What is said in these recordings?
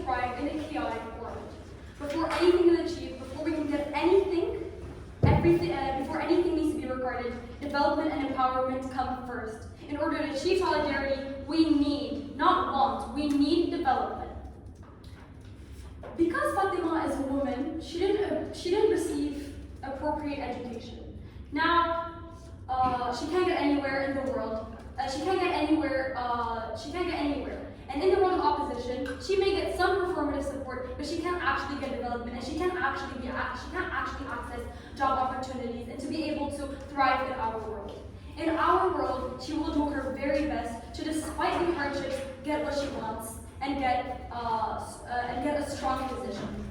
thrive in a chaotic world. Before anything is achieved, before we can get anything, before anything needs to be regarded, development and empowerment come first. In order to achieve solidarity, we need, not want, we need development. Because Fatima is a woman, she didn't receive appropriate education. Now, she can't get anywhere in the world. She can't get anywhere. And in the world of opposition, she may get some performative support, but she can't actually get development, and she can't actually access job opportunities and to be able to thrive in our world. In our world, she will do her very best to, despite the hardships, get what she wants and get a strong position.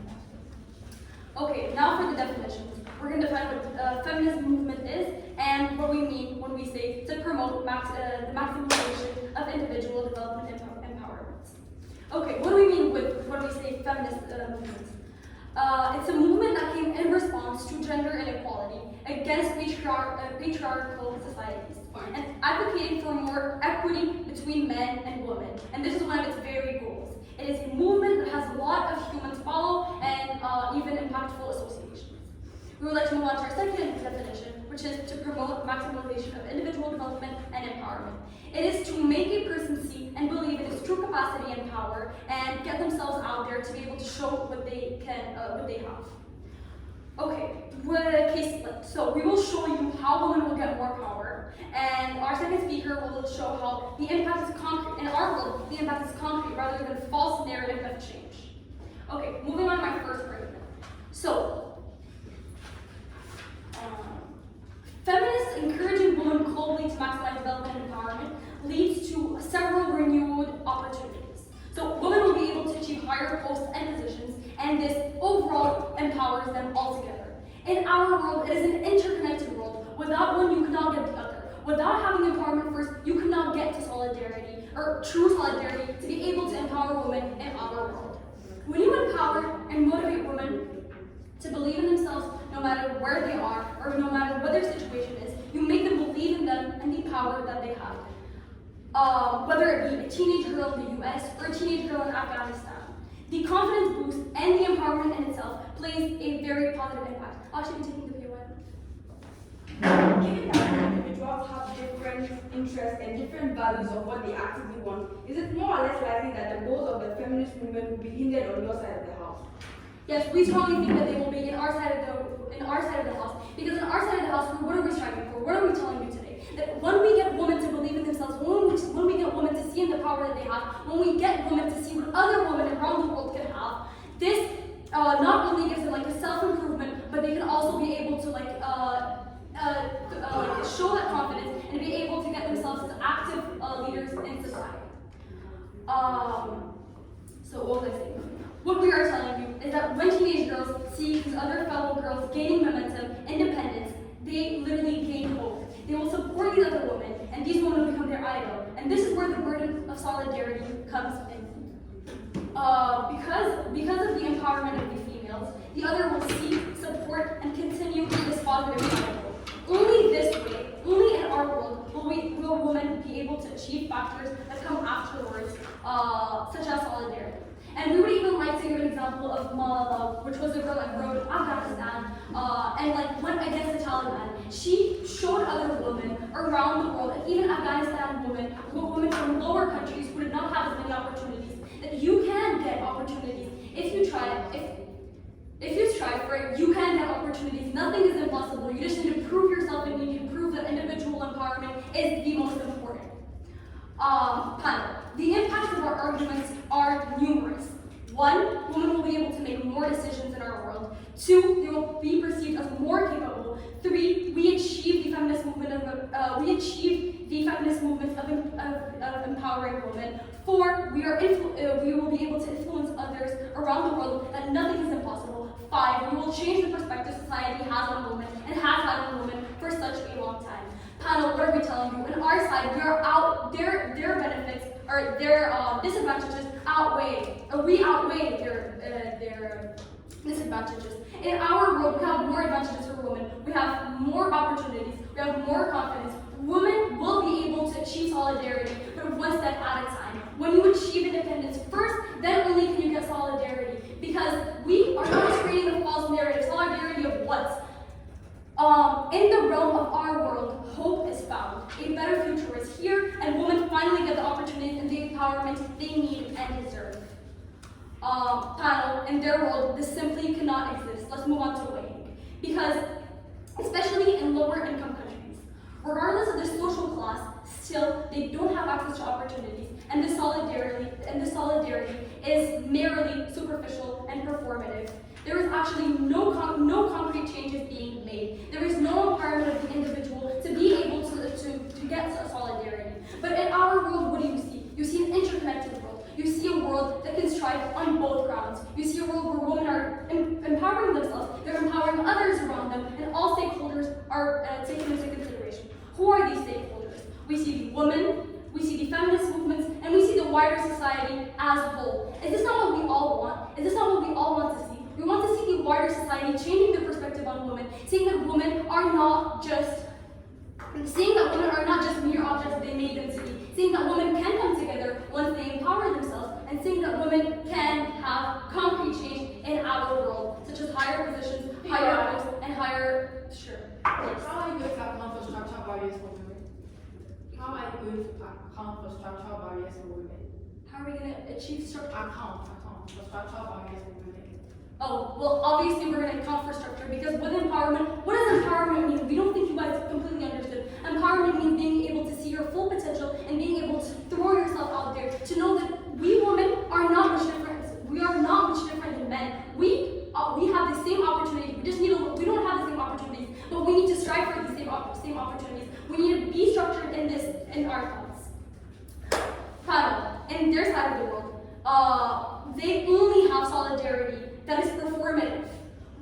Okay, now for the definitions. We're going to define what feminist movement is and what we mean when we say to promote the maximization of individual development and empowerment. Okay, what do we mean when we say feminist movement? It's a movement that came in response to gender inequality against patriarchal societies and advocating for more equity between men and women. And this is one of its very goals. It is a movement that has a lot of humans follow and even impactful associations. We would like to move on to our second definition, which is to promote maximization of individual development and empowerment. It is to make a person see and believe in his true capacity and power and get themselves out there to be able to show what they have. Okay, case split. So we will show you how women will get more power, and our second speaker will show how the impact is concrete. In our world, the impact is concrete rather than false narrative of change. Okay, moving on to my first argument. So, feminists encouraging women globally to maximize development and empowerment leads to several renewed opportunities. So women will be able to achieve higher posts and positions, and this overall empowers them altogether. In our world, it is an interconnected world. Without one, you cannot get the other. Without having empowerment first, you cannot get to solidarity, or true solidarity, to be able to empower women in our world. When you empower and motivate women to believe in themselves no matter where they are or no matter what their situation is, you make them believe in them and the power that they have. Whether it be a teenage girl in the US or a teenage girl in Afghanistan. The confidence boost and the empowerment in itself plays a very positive impact. I'll actually be taking the POI. Given that individuals have different interests and different values of what they actively want, is it more or less likely that the goals of the feminist movement will be hindered on your side of the house? Yes, we strongly think that they will be in our side of the house. Because in our side of the house, what are we striving for? What are we telling you today? That when we get women to believe in themselves, when we get women to see in the power that they have, when we get women to see what other women around the world can have, this not only gives them like a self-improvement, but they can also be able to show that confidence and be able to get themselves as active leaders in society. So what was I saying? What we are telling you is that when teenage girls see these other fellow girls gaining momentum, independence, they literally gain hope. They will support these other women, and these women will become their idol. And this is where the burden of solidarity comes in. Because of the empowerment of the females, the other will seek, support, and continue this positive cycle. Only this way, only in our world, will women be able to achieve factors that come afterwards, such as solidarity. And we would even like to give an example of Malala, which was a girl that grew up in Afghanistan and went against the Taliban. She showed other women around the world, and even Afghanistan women from lower countries who did not have as many opportunities, that you can get opportunities if you try. If you strive for it, you can get opportunities. Nothing is impossible. You just need to prove yourself, and you need to prove that individual empowerment is the most important. Panel. The impacts of our arguments are numerous. 1, women will be able to make more decisions in our world. 2, they will be perceived as more capable. 3, we achieve the feminist movement of empowering women. 4, we will be able to influence others around the world that nothing is impossible. 5, we will change the perspective society has on women and has had on women for such a long time. Panel, what are we telling you? On our side, we are out. Their benefits or their disadvantages we outweigh their disadvantages. In our world, we have more advantages for women. We have more opportunities. We have more confidence. Women will be able to achieve solidarity, but one step at a time. When you achieve independence first, then only can you get solidarity. Because we are not just creating a false narrative. Solidarity of what? In the realm of our world, hope is found. A better future is here, and women finally get the opportunities and the empowerment they need and deserve. Panel, in their world, this simply cannot exist. Let's move on to weighing. Because, especially in lower income countries, regardless of their social class, still they don't have access to opportunities, and the solidarity is merely superficial and performative. There is actually no concrete changes being made. There is no empowerment of the individual to be able to get solidarity. But in our world, what do you see? You see an interconnected world. You see a world that can strive on both grounds. You see a world where women are empowering themselves, they're empowering others around them, and all stakeholders are taken into consideration. Who are these stakeholders? We see the women, we see the feminist movements, and we see the wider society as a whole. Is this not what we all want? Is this not what we all want to see? We want to see the wider society changing their perspective on women, seeing that women are not just mere objects they made them to be, seeing that women can come together once they empower themselves, and seeing that women can have concrete change in our world, such as higher positions, higher posts, and higher. Sure. Yes. How are you going to account for structural barriers for women? How are you going to account for structural barriers for women? How are we going to achieve structure? Account for structural barriers for women. Oh, well, obviously we're going to account for structure, because with empowerment, what does empowerment mean? We don't think you guys completely understood. Empowerment means being able to see your full potential and being able to throw yourself out there, to know that we women are not much different. We are not much different than men. We have the same opportunities. We don't have the same opportunities, but we need to strive for the same opportunities. We need to be structured in our thoughts. Panel, in their side of the world, they only have solidarity that is performative.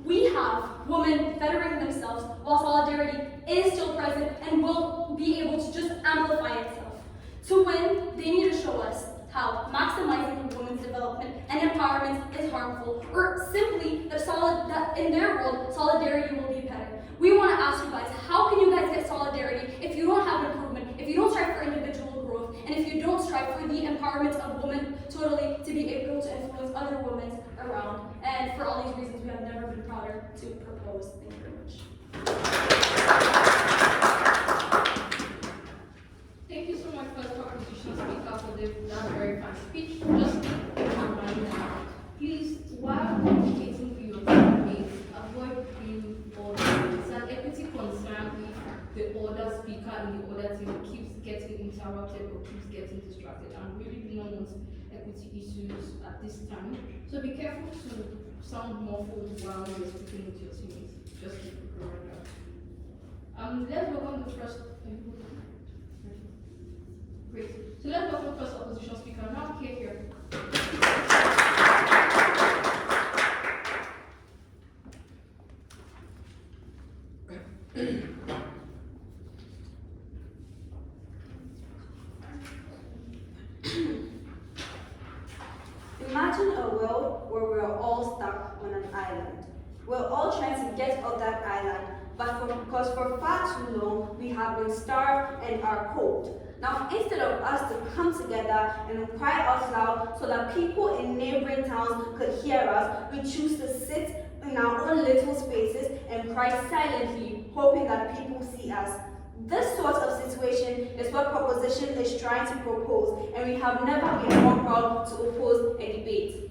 We have women bettering themselves while solidarity is still present and will be able to just amplify itself. To win, they need to show us how maximizing women's development and empowerment is harmful, or simply that in their world, solidarity will be better. We want to ask you guys, how can you guys get solidarity if you don't have improvement, if you don't strive for individual growth, and if you don't strive for the empowerment of women totally to be able to influence other women around? And for all these reasons, we have never been prouder to propose. Thank you very much. Thank you so much for the opposition speaker for that very fast speech. Just please, while communicating with your teammates, avoid being bothered. It's an equity concern if the other speaker in the other team keeps getting interrupted or keeps getting distracted. And we really do not want equity issues at this time. So be careful to sound muffled while you're speaking with your teammates. Just keep it reminder. Let's welcome the first. Great. So let's welcome the first opposition speaker. Now, here. Imagine a world where we're all stuck on an island. We're all trying to get off that island, because for far too long we have been starved and are cold. Now, instead of us to come together and cry out loud so that people in neighboring towns could hear us, we choose to sit in our own little spaces and cry silently, hoping that people see us. This sort of situation is what proposition is trying to propose, and we have never been more proud to oppose a debate.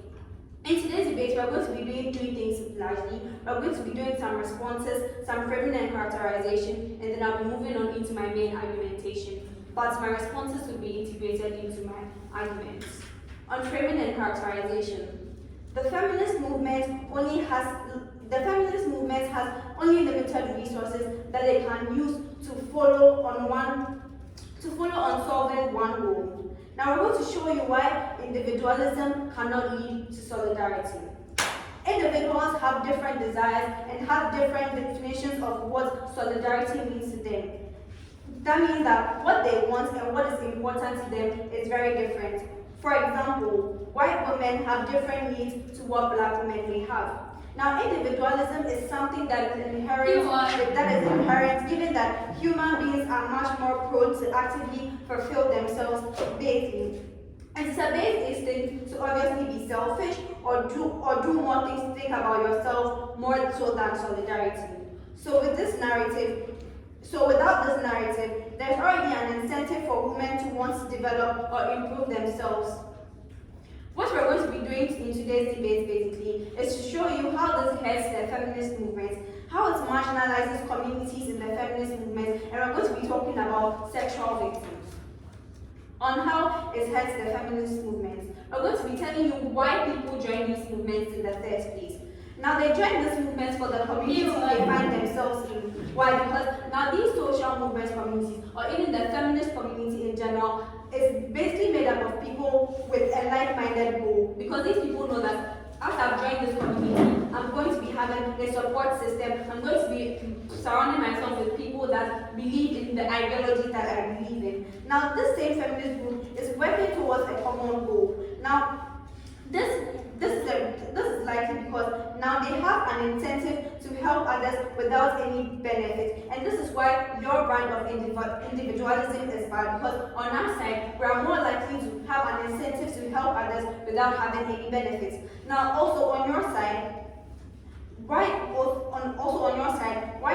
In today's debate, we are going to be doing three things largely. We are going to be doing some responses, some framing and characterization, and then I'll be moving on into my main argumentation. But my responses will be integrated into my arguments. On framing and characterization, the feminist movement has only limited resources that they can use to follow on solving one goal. Now we're going to show you why individualism cannot lead to solidarity. Individuals have different desires and have different definitions of what solidarity means to them. That means that what they want and what is important to them is very different. For example, white women have different needs to what black women may have. Now, individualism is something that is inherent, given that human beings are much more prone to actively fulfill themselves daily. It's a base instinct to obviously be selfish or do more things to think about yourself more so than solidarity. So without this narrative, there's already an incentive for women to want to develop or improve themselves. What we're going to be doing in today's debate basically is to show you how this hurts the feminist movement, how it marginalizes communities in the feminist movement, and we're going to be talking about sexual victims. On how it hurts the feminist movement. We're going to be telling you why people join these movements in the first place. Now they join these movements for the community they find themselves in. Why? Because now these social movement communities, or even the feminist community in general, is basically made up of people with a like-minded goal. Because these people know that after I've joined this community, I'm going to be having a support system. I'm going to be surrounding myself with people that believe in the ideologies that I believe in. Now, this same feminist group is working towards a common goal. Now, this is likely because now they have an incentive to help others without any benefit, and this is why your brand of individualism is bad, because on our side we are more likely to have an incentive to help others without having any benefits. Now also on your side, why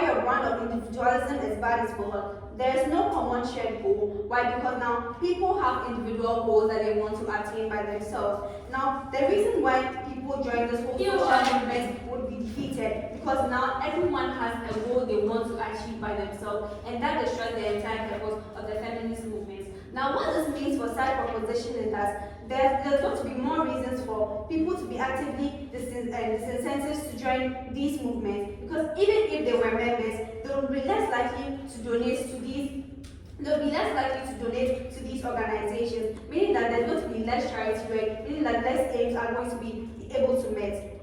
your brand of individualism is bad is because there is no common shared goal. Why? Because now people have individual goals that they want to attain by themselves. Now the reason why people join this whole social movement would be defeated because now everyone has a goal they want to achieve by themselves, and that destroys the entire purpose of the feminist movement. Now what this means for side proposition is that there's going to be more reasons for people to be actively disincentives to join these movements, because even if they were members, they will be less likely to donate to these organizations, meaning that there's going to be less charity work, meaning that less aims are going to be able to meet.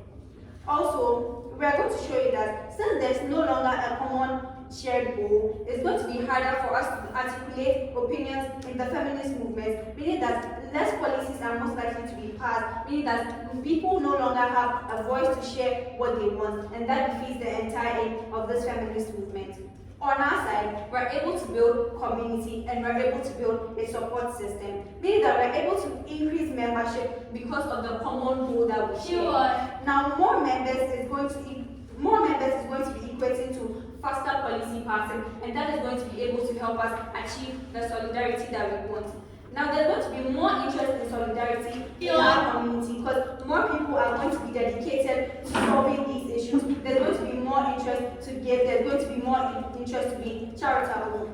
Also, we are going to show you that since there's no longer a common shared goal, it's going to be harder for us to articulate opinions in the feminist movement, meaning that less policies are most likely to be passed, meaning that people no longer have a voice to share what they want, and that defeats the entire aim of this feminist movement. On our side, we're able to build community and we're able to build a support system, meaning that we're able to increase membership because of the common goal that we share. Now, more members is going to be equating to faster policy passing, and that is going to be able to help us achieve the solidarity that we want. Now, there's going to be more interest in solidarity in our community because more people are going to be dedicated to solving these issues. There's going to be more interest to give, there's going to be more interest to be charitable.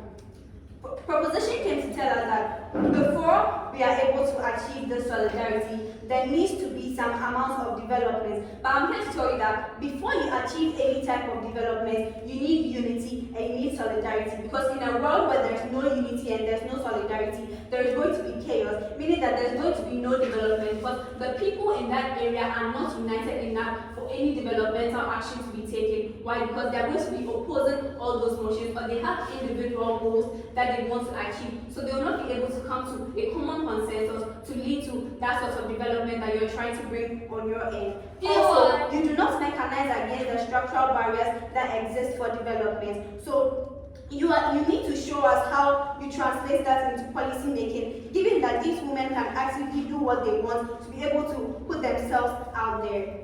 Proposition came to tell us that before we are able to achieve this solidarity, there needs to be some amount of development. But I'm here to tell you that before you achieve any type of development, you need unity and you need solidarity. Because in a world where there's no unity and there's no solidarity, there is going to be chaos, meaning that there's going to be no development because the people in that area are not united enough for any developmental action to be taken. Why? Because they're going to be opposing all those motions, or they have individual goals that they want to achieve. So they will not be able to come to a common consensus to lead to that sort of development that you're trying to bring on your end. Also, you do not mechanize against the structural barriers that exist for development. So you need to show us how you translate that into policy making, given that these women can actively do what they want to be able to put themselves out there.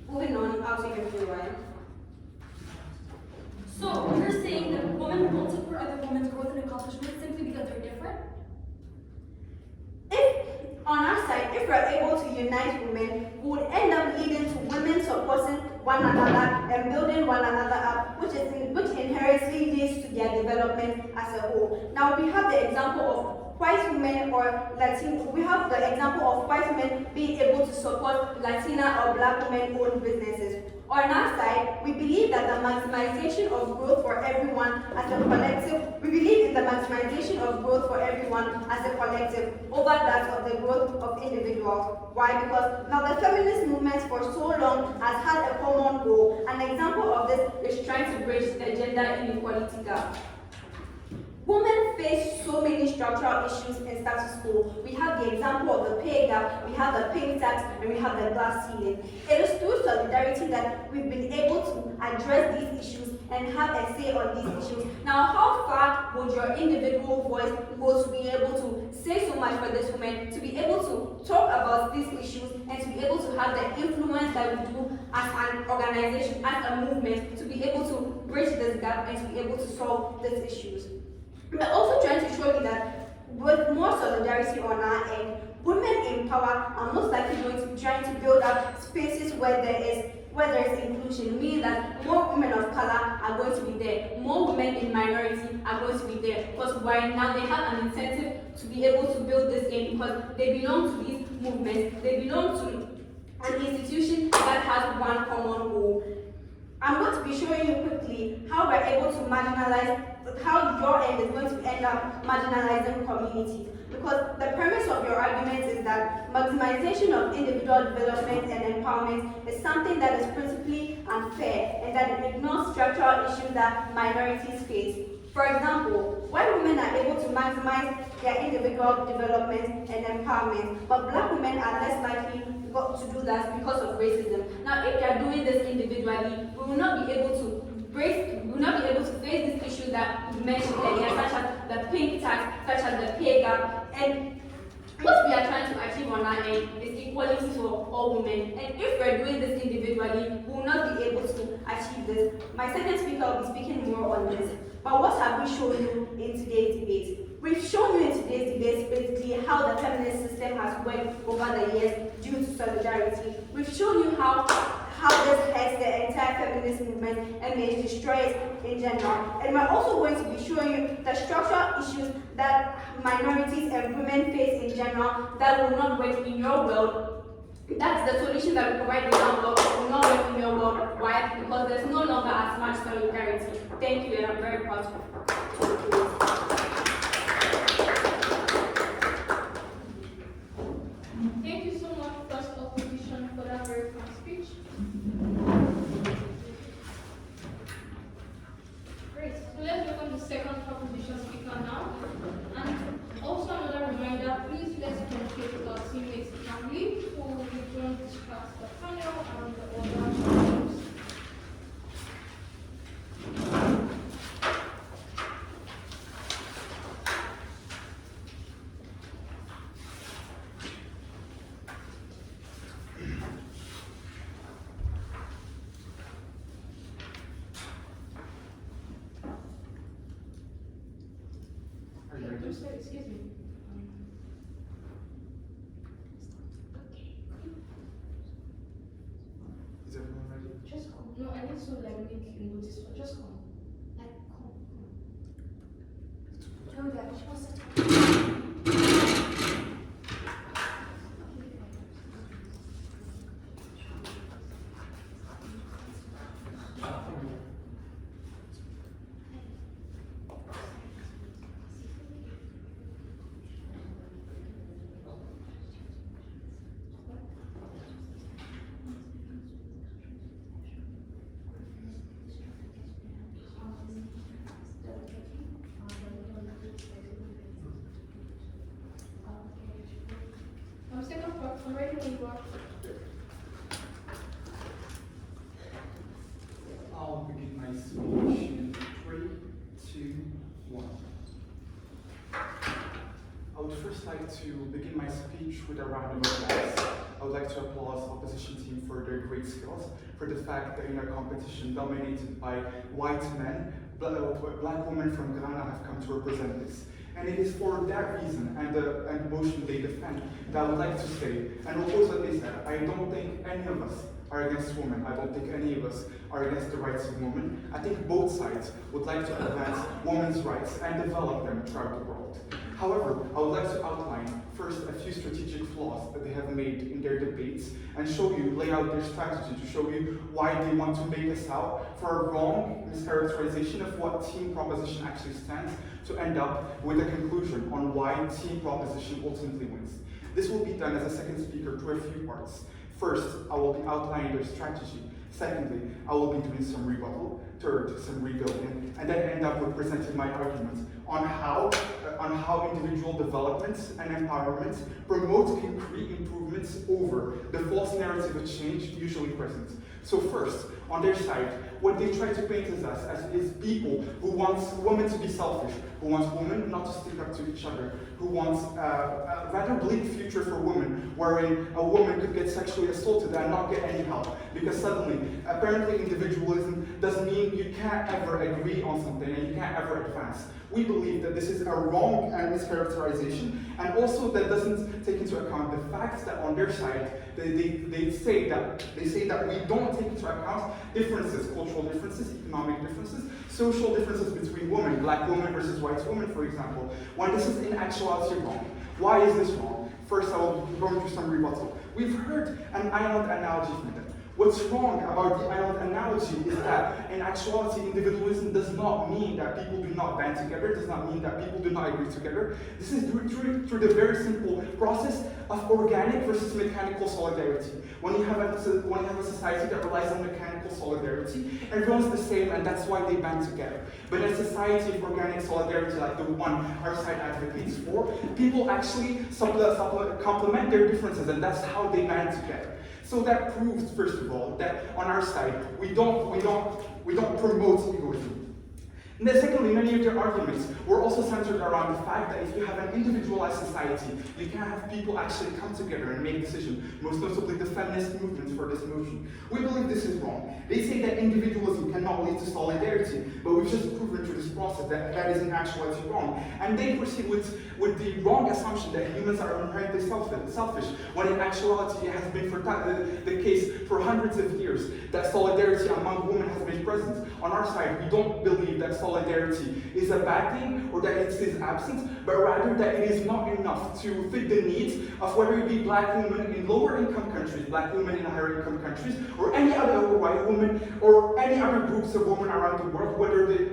Moving on, I'll take it through, Ryan. So you're saying that women won't support other women's growth and accomplishment simply because they're different? If, on our side, if we're able to unite women, we would end up leading to women supporting one another and building one another up, which inherently leads to their development as a whole. Now we have the example of white women or Latino. We have the example of white women being able to support Latina or Black women-owned businesses. On our side, we believe that the maximization of growth for everyone as a collective, we believe in the maximization of growth for everyone as a collective over that of the growth of individuals. Why? Because now the feminist movement for so long has had a common goal. An example of this is trying to bridge the gender inequality gap. Women face so many structural issues in status quo. We have the example of the pay gap, we have the pink tax, and we have the glass ceiling. It is through solidarity that we've been able to address these issues and have a say on these issues. Now, how far would your individual voice go to be able to say so much for this woman, to be able to talk about these issues, and to be able to have the influence that we do as an organization, as a movement, to be able to bridge this gap and to be able to solve these issues. We're also trying to show you that with more solidarity on our end, women in power are most likely going to be trying to build up spaces where there is inclusion, meaning that more women of color are going to be there, more women in minority are going to be there, because right now they have an incentive to be able to build this in because they belong to these movements, they belong to an institution that has one common goal. I'm going to be showing you quickly how we're able to marginalize, how your end is going to end up marginalizing communities. Because the premise of your argument is that maximization of individual development and empowerment is something that is principally unfair and that it ignores structural issues that minorities face. For example, white women are able to maximize their individual development and empowerment, but black women are less likely to do that because of racism. Now, if they are doing this individually, we will not be able to face these issues that we mentioned earlier, such as the pink tax, such as the pay gap, and what we are trying to achieve on our end is equality for all women. And if we're doing this individually, we will not be able to achieve this. My second speaker will be speaking more on this. But what have we shown you in today's debate? We've shown you in today's debate basically how the feminist system has worked over the years due to solidarity. We've shown you how this hurts the entire feminist movement and may destroy it in general. And we're also going to be showing you the structural issues that minorities and women face in general that will not work in your world. That's the solution that we provide in our world will not work in your world. Why? Because there's no longer as much solidarity. Thank you, and I'm very proud to Thank you so much, First Opposition, for that very fun speech. Great. So let's welcome the second opposition speaker now. And also another reminder, please let's communicate with our teammates calmly so we don't distract the panel and the other speakers. Excuse me. Is everyone ready? Just come. No, I need to like make you notice. Just come. Like come. Oh, yeah, she wants to talk. I'm ready when you are. I'll begin my speech in 3, 2, 1. I would first like to begin my speech with a round of applause. I would like to applaud opposition team for their great skills, for the fact that in a competition dominated by white men, black women from Ghana have come to represent this. And it is for that reason and the motion they defend that I would like to say, and also they said, I don't think any of us are against women. I don't think any of us are against the rights of women. I think both sides would like to advance women's rights and develop them throughout the world. However, I would like to outline first a few strategic flaws that they have made in their debates and lay out their strategy to show you why they want to make us out for a wrong mischaracterization of what team proposition actually stands to end up with a conclusion on why team proposition ultimately wins. This will be done as a second speaker through a few parts. First, I will be outlining their strategy. Secondly, I will be doing some rebuttal. Third, some rebuilding. And then end up with presenting my arguments on how individual development and empowerment promote concrete improvements over the false narrative of change usually present. So first, on their side, what they try to paint us as is people who want women to be selfish, who want women not to stick up to each other, who want a rather bleak future for women, wherein a woman could get sexually assaulted and not get any help. Because suddenly, apparently individualism doesn't mean you can't ever agree on something and you can't ever advance. We believe that this is a wrong and mischaracterization, and also that doesn't take into account the fact that on their side, they say that we don't take into account differences, cultural differences, economic differences, social differences between women, black women versus white women, for example, when this is in actuality wrong. Why is this wrong? First, I will go into some rebuttal. We've heard an island analogy from them. What's wrong about the island analogy is that in actuality, individualism does not mean that people do not band together, does not mean that people do not agree together. This is through the very simple process of organic versus mechanical solidarity. When you have a society that relies on mechanical solidarity, everyone's the same and that's why they band together. But in a society of organic solidarity like the one our side advocates for, people actually complement their differences and that's how they band together. So that proves, first of all, that on our side, we don't promote egoism. And then secondly, many of their arguments were also centered around the fact that if you have an individualized society, you can't have people actually come together and make decisions, most notably the feminist movement for this motion. We believe this is wrong. They say that individualism cannot lead to solidarity, but we've just proven through this process that that is in actuality wrong. And they proceed with the wrong assumption that humans are inherently selfish, when in actuality it has been the case for hundreds of years, that solidarity among women has been present. On our side, we don't believe that solidarity is a bad thing or that it is absent, but rather that it is not enough to fit the needs of whether it be black women in lower income countries, black women in higher income countries, or any other white women, or any other groups of women around the world, whether they,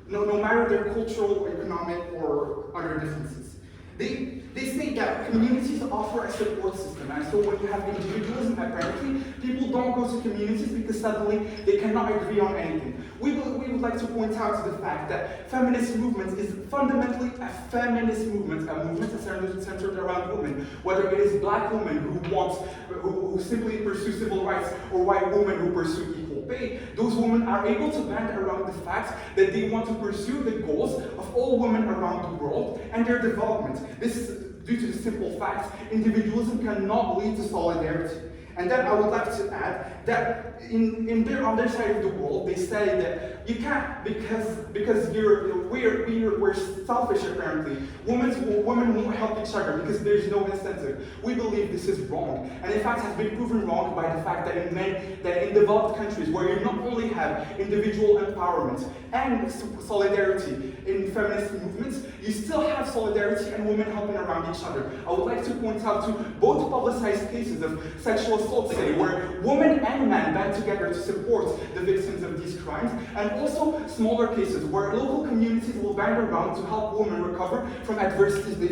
no matter their cultural, economic, or other differences. They say that communities offer a support system, and so when you have individualism, apparently, people don't go to communities because suddenly they cannot agree on anything. We would like to point out the fact that feminist movement is fundamentally a feminist movement, a movement centered around women, whether it is black women who simply pursue civil rights, or white women who pursue equal pay. Those women are able to band around the fact that they want to pursue the goals of all women around the world and their development. This is due to the simple fact individualism cannot lead to solidarity. And then I would like to add that on their side of the world, they say that you can't, because we're selfish apparently. Women won't help each other because there's no incentive. We believe this is wrong, and in fact has been proven wrong by the fact that in developed countries where you not only have individual empowerment and solidarity in feminist movements, you still have solidarity and women helping around each other. I would like to point out to both publicized cases of sexual assault, say, where women and men band together to support the victims of these crimes, and also smaller cases where local communities will band around to help women recover from adversities they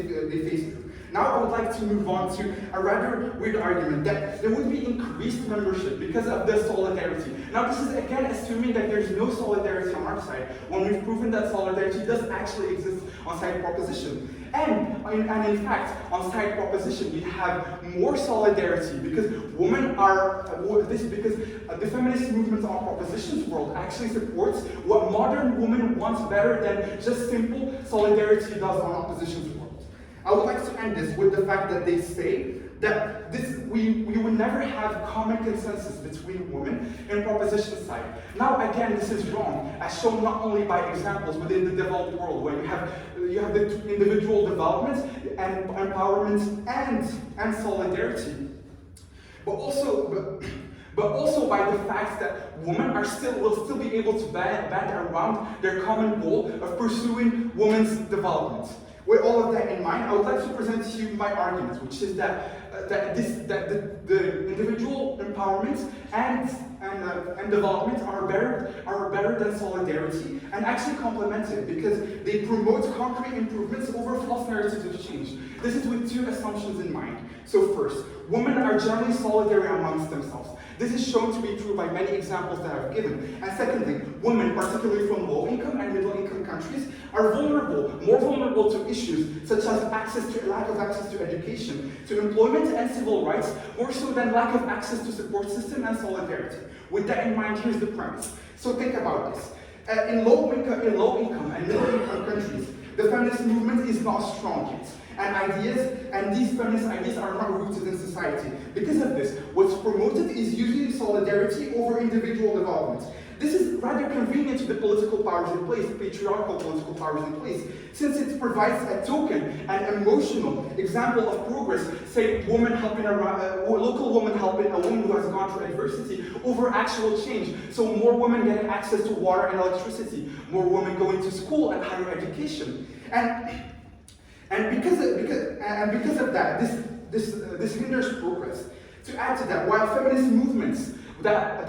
face through. Now I would like to move on to a rather weird argument that there would be increased membership because of the solidarity. Now this is again assuming that there's no solidarity on our side, when we've proven that solidarity does actually exist on side proposition. And in fact, on side proposition, we have more solidarity because women are, because the feminist movement on propositions world actually supports what modern women want better than just simple solidarity does on oppositions world. I would like to end this with the fact that they say that we would never have common consensus between women in proposition side. Now again, this is wrong, as shown not only by examples within the developed world, where you have the individual development and empowerment and solidarity, but also by the fact that women will still be able to band around their common goal of pursuing women's development. With all of that in mind, I would like to present to you my argument, which is that the individual empowerment and development are better than solidarity, and actually complemented because they promote concrete improvements over false narratives of change. This is with two assumptions in mind. So first, women are generally solidary amongst themselves. This is shown to be true by many examples that I've given. And secondly, women, particularly from low-income and middle-income countries, are vulnerable, more vulnerable to issues such as lack of access to education, to employment and civil rights, more so than lack of access to support system and solidarity. With that in mind, here's the premise. So think about this. In low income and middle income countries, the feminist movement is not strong yet. And these feminist ideas are not rooted in society. Because of this, what's promoted is usually solidarity over individual development. This is rather convenient to the political powers in place, the patriarchal political powers in place, since it provides a token, an emotional example of progress, say woman helping a local woman helping a woman who has gone through adversity over actual change. So more women getting access to water and electricity, more women going to school and higher education. And because of that, this hinders progress. To add to that, while feminist movements that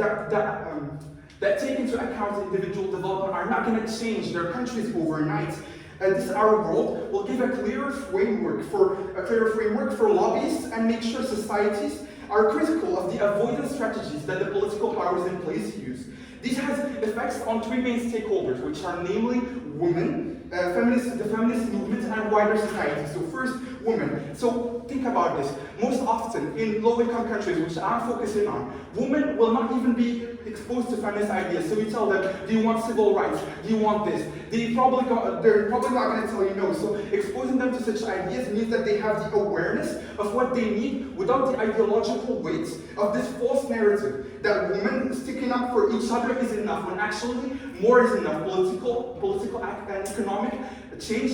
take into account individual development are not going to change their countries overnight, this our world will give a clearer framework for lobbyists and make sure societies are critical of the avoidance strategies that the political powers in place use. This has effects on three main stakeholders, which are namely women, the feminist movement, and wider society. So first, women. So think about this. Most often in low-income countries, which I'm focusing on, women will not even be exposed to feminist ideas. So you tell them, do you want civil rights? Do you want this? They're probably not going to tell you no. So exposing them to such ideas means that they have the awareness of what they need without the ideological weight of this false narrative that women sticking up for each other is enough, when actually more is enough. Political and economic change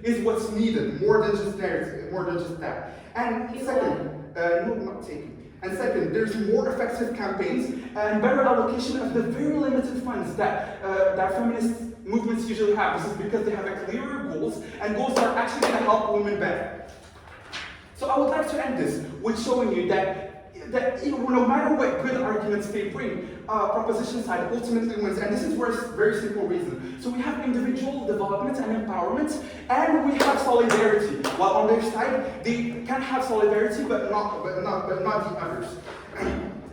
is what's needed, more than just narrative, more than just that. And second, no, not taking. And second, there's more effective campaigns and better allocation of the very limited funds that feminist movements usually have. This is because they have a clearer goals, and goals are actually going to help women better. So I would like to end this with showing you that no matter what good arguments they bring, proposition side ultimately wins. And this is for a very simple reason. So we have individual development and empowerment, and we have solidarity. While on their side, they can have solidarity, but not the others.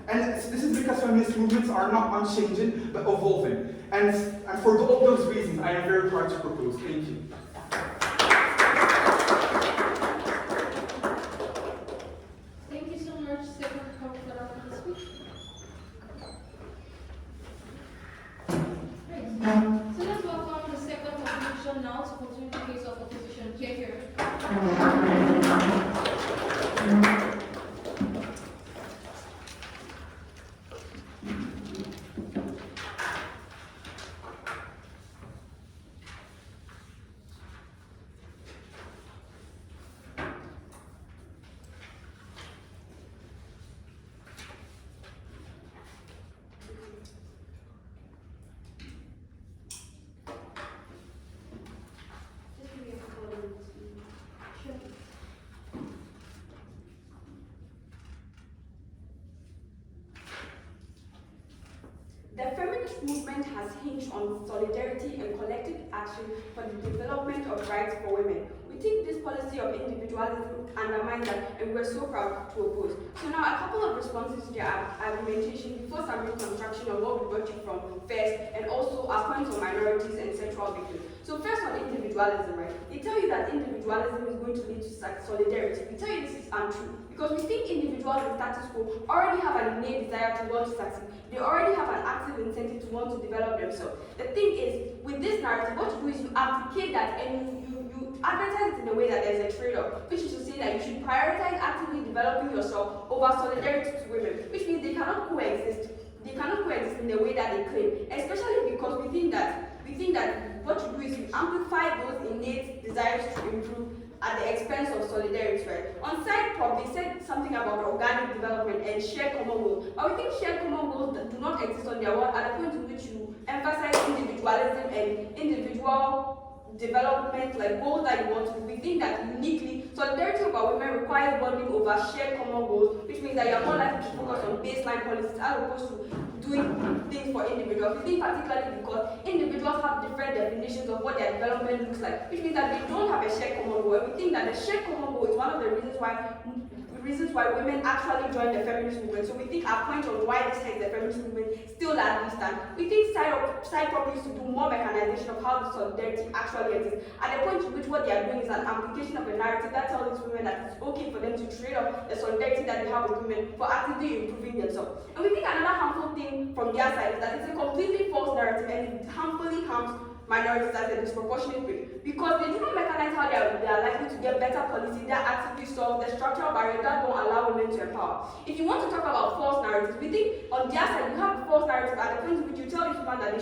And this is because feminist movements are not unchanging, but evolving. And for all those reasons, I am very proud to propose. Thank you. So let's welcome the second opposition now to continue the case of opposition. Here. The feminist movement has hinged on solidarity and collective action for the development of rights for women. We think this policy of individualism undermines that, and we're so proud to oppose. So now a couple of responses to their argumentation before some reconstruction of what we got you from first, and also our points on minorities and sexual victims. So first on individualism, right? They tell you that individualism is going to lead to solidarity. We tell you this is untrue, because we think individuals in status quo already have an innate desire to want to succeed. They already have an active incentive to want to develop themselves. The thing is, with this narrative, what you do is you applicate that and you advertise it in a way that there's a trade-off, which is to say that you should prioritize actively developing yourself over solidarity to women, which means they cannot coexist. They cannot coexist in the way that they claim, especially because we think that what you do is you amplify those innate desires to improve at the expense of solidarity, right? On side prop, they said something about organic development and shared common goals. But we think shared common goals that do not exist on their own at the point in which you emphasize individualism and individual development, like goals that you want to do. We think that uniquely, solidarity about women requires bonding over shared common goals, which means that you're more likely to focus on baseline policies as opposed to doing things for individuals. We think particularly because individuals have different definitions of what their development looks like, which means that they don't have a shared common goal. We think that the shared common goal is one of the reasons why reasons why women actually join the feminist movement. So we think our point on why this is the feminist movement still largely stand. We think side properties to do more mechanization of how the solidarity actually exists. At the point to which what they are doing is an amplification of a narrative that tells these women that it's okay for them to trade off the solidarity that they have with women for actively improving themselves. And we think another harmful thing from their side is that it's a completely false narrative and it harmfully harms minorities at a disproportionate rate because they do not mechanize how they are likely to get better policy that actively solve the structural barriers that don't allow women to empower. If you want to talk about false narratives, we think on their side you have the false narrative at the point in which you tell these women that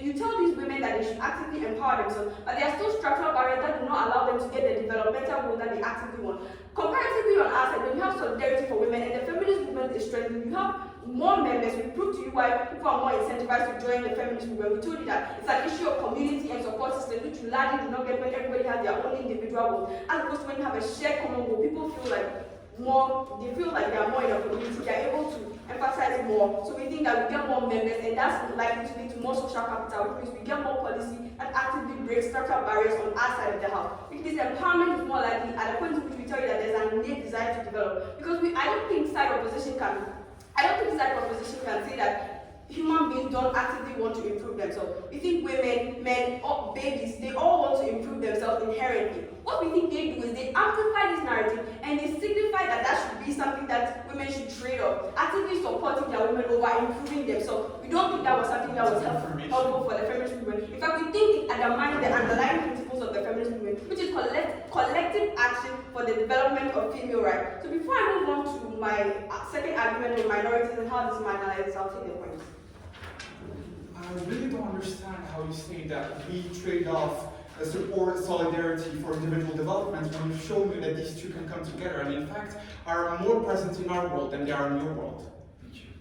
you tell these women that they should actively empower themselves, but there are still structural barriers that do not allow them to get the developmental goals that they actively want. Comparatively on our side, when you have solidarity for women and the feminist movement is strengthened, you have more members. We prove to you why people are more incentivized to join the feminist movement. We told you that it's an issue of community and support system, which you largely do not get when everybody has their own individual goals. As opposed to when you have a shared common goal, people feel like they are more in a community, they are able to emphasize more. So we think that we get more members and that's likely to lead to more social capital, which means we get more policy and actively break structural barriers on our side of the house. Which means empowerment is more likely at the point in which we tell you that there's an innate desire to develop. Because I don't think side opposition can say that human beings don't actively want to improve themselves. We think women, men, babies, they all want to improve themselves inherently. What we think they do is they amplify this narrative and they signify that that should be something that women should trade off, actively supporting their women over improving themselves. We don't think that was something that was helpful for the feminist movement. In fact, we think it undermines the underlying principles of the feminist movement, which is collective action for the development of female rights. So before I move on to my second argument on minorities and how this marginalizes, I'll take the point. I really don't understand how you say that we trade off support, solidarity for individual development when you've shown me that these two can come together and in fact are more present in our world than they are in your world.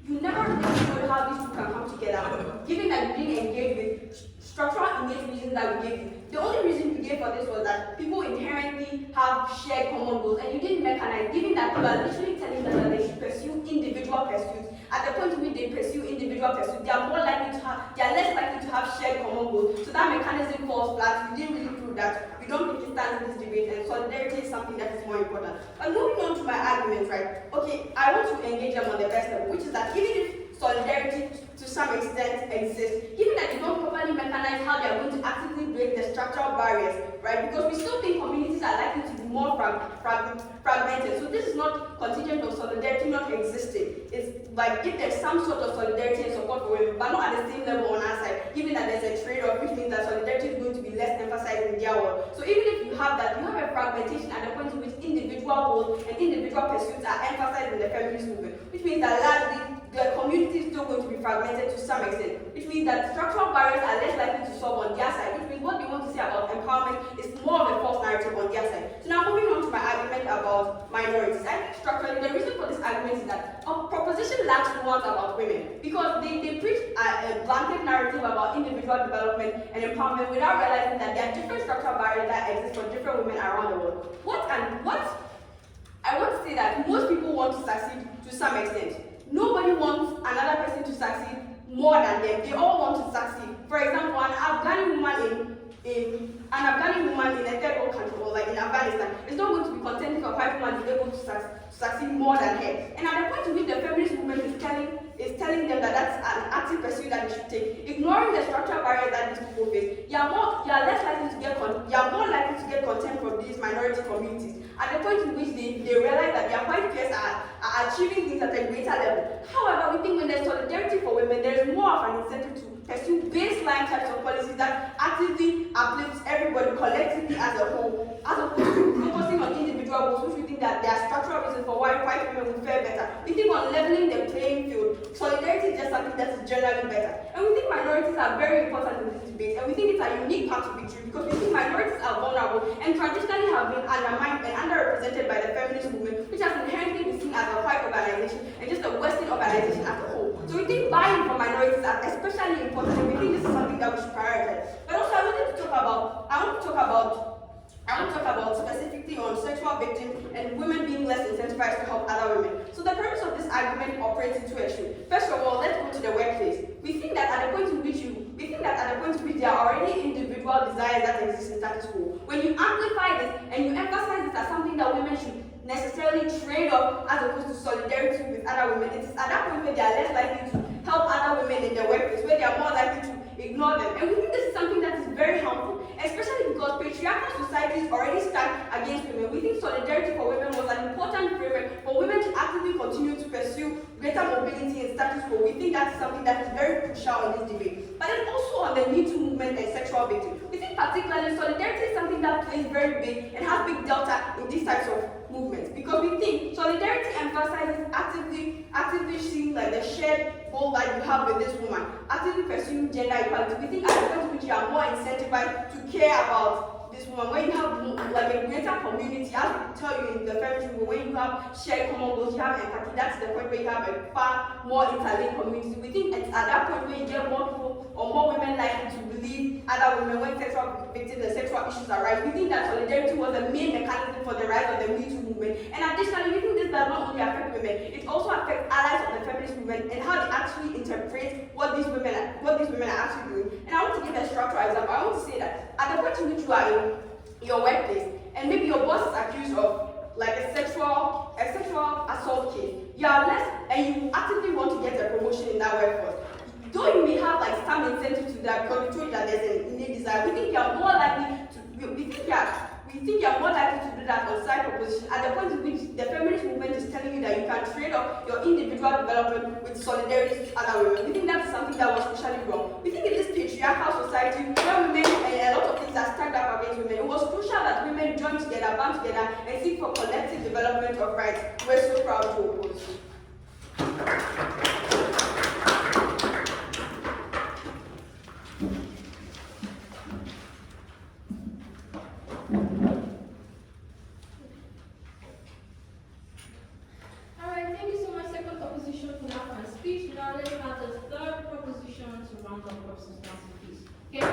You never really showed how these two can come together, given that you didn't engage with structural innate reasons that we gave you. The only reason you gave for this was that people inherently have shared common goals and you didn't mechanize, given that you are literally telling them that they should pursue individual pursuits. At the point in which they pursue individual pursuits, they are less likely to have shared common goals. So that mechanism falls flat. We didn't really prove that. We don't think it stands in this debate, and solidarity is something that is more important. But moving on to my arguments, right? Okay, I want to engage them on the best level, which is that even if solidarity to some extent exists, given that they don't properly mechanize how they are going to actively break the structural barriers, right? Because we still think communities are likely to be more fragmented. So this is not contingent of solidarity not existing. It's like if there's some sort of solidarity and support for women, but not at the same level on our side, given that there's a trade-off, which means that solidarity is going to be less emphasized in their world. So even if you have that, you have a fragmentation at the point in which individual goals and individual pursuits are emphasized in the feminist movement, which means that largely the community is still going to be fragmented to some extent, which means that structural barriers are less likely to solve on their side, which means what they want to say about empowerment is more of a false narrative on their side. So now moving on to my argument about minorities. I think structurally the reason for this argument is that a proposition lacks nuance about women because they preach a blanket narrative about individual development and empowerment without realizing that there are different structural barriers that exist for different women around the world. I want to say that most people want to succeed to some extent. Nobody wants another person to succeed more than them. They all want to succeed. For example, an Afghani woman in a third world country, or like in Afghanistan, is not going to be content if a white woman is able to succeed more than her. And at the point in which the feminist movement is telling them that that's an active pursuit that they should take, ignoring the structural barriers that these people face, you are more likely to get content from these minority communities. At the point in which they realize that their white peers are achieving things at a greater level. However, we think when there's solidarity for women, there is more of an incentive to pursue baseline types of policies that actively uplifts everybody collectively as a whole, as opposed to focusing on individual goals, which we think that there are structural reasons for why white women would fare better. We think on leveling the playing field, solidarity is just something that is generally better. And we think minorities are very important in this debate, and we think it's a unique path to victory because we think minorities are vulnerable and traditionally have been undermined and underrepresented by the feminist movement, which has inherently been seen as a white organization and just a Western organization as a whole. So we think buy-in for minorities are especially important, and we think this is something that we should prioritize. But also, I want to talk about specifically on sexual victims and women being less incentivized to help other women. So the premise of this argument operates in two extremes. First of all, let's go to the workplace. We think that at the point in which there are already individuals individual desires that exist in status quo. When you amplify this and you emphasize this as something that women should necessarily trade off as opposed to solidarity with other women, it is at that point where they are less likely to help other women in their workplace, where they are more likely to ignore them. And we think this is something that is very harmful, especially because patriarchal societies already stand against women. We think solidarity for women was an important framework for women to actively continue to pursue greater mobility and status quo. We think that is something that is very crucial in this debate. But then also on the Me Too movement and sexual victims, we think particularly solidarity is something that plays very big and has big delta in these types of movements, because we think solidarity emphasizes actively seeing like the shared goal that you have with this woman, actively pursuing gender equality. We think at the point in which you are more incentivized to care about this woman, when you have like a greater community, as we tell you in the feminist movement, when you have shared common goals, you have empathy, that's the point where you have a far more interlinked community. We think it's at that point where you get more people or more women likely to believe other women when sexual victims and sexual issues arise. We think that solidarity was the main mechanism for the rise of the Me Too movement. And additionally, we think this does not only affect women, it also affects allies of the feminist movement and how they actually interpret what these women are actually doing. And I want to give a structural example. I want to say that at the point in which you are in your workplace and maybe your boss is accused of like a sexual assault case, you are less and you actively want to get a promotion in that workforce. Though you may have like some incentive to that because we told you that there's an innate desire, we think you are more likely to do that on side proposition at the point in which the feminist movement is telling you that you can trade off your individual development with solidarity with other women. We think that's something that was crucially wrong. We think in this patriarchal society where women and a lot of things are stacked up against women, it was crucial that women join together, band together, and seek for collective development of rights. We're so proud to oppose. Alright, thank you so much, second opposition for that fine speech. Now let's have the third proposition to round up our substantive piece. Okay?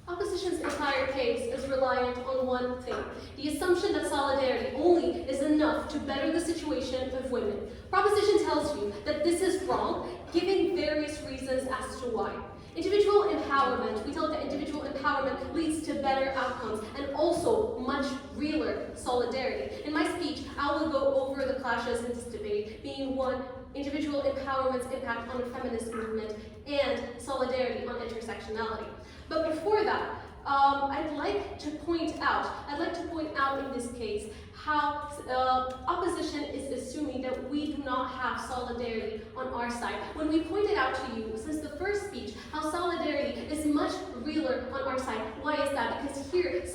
Opposition's entire case is reliant on one thing, the assumption that solidarity only is enough to better the situation of women. Proposition tells you that this is wrong, giving various reasons as to why. Individual empowerment, we tell that individual empowerment leads to better outcomes and also much realer solidarity. In my speech, I will go over the clashes in this debate, being one, individual empowerment's impact on the feminist movement, and solidarity on intersectionality. But before that, I'd like to point out in this case how opposition is assuming that we do not have solidarity on our side. When we pointed out to you since the first speech how solidarity is much realer on our side. Why is that? Because here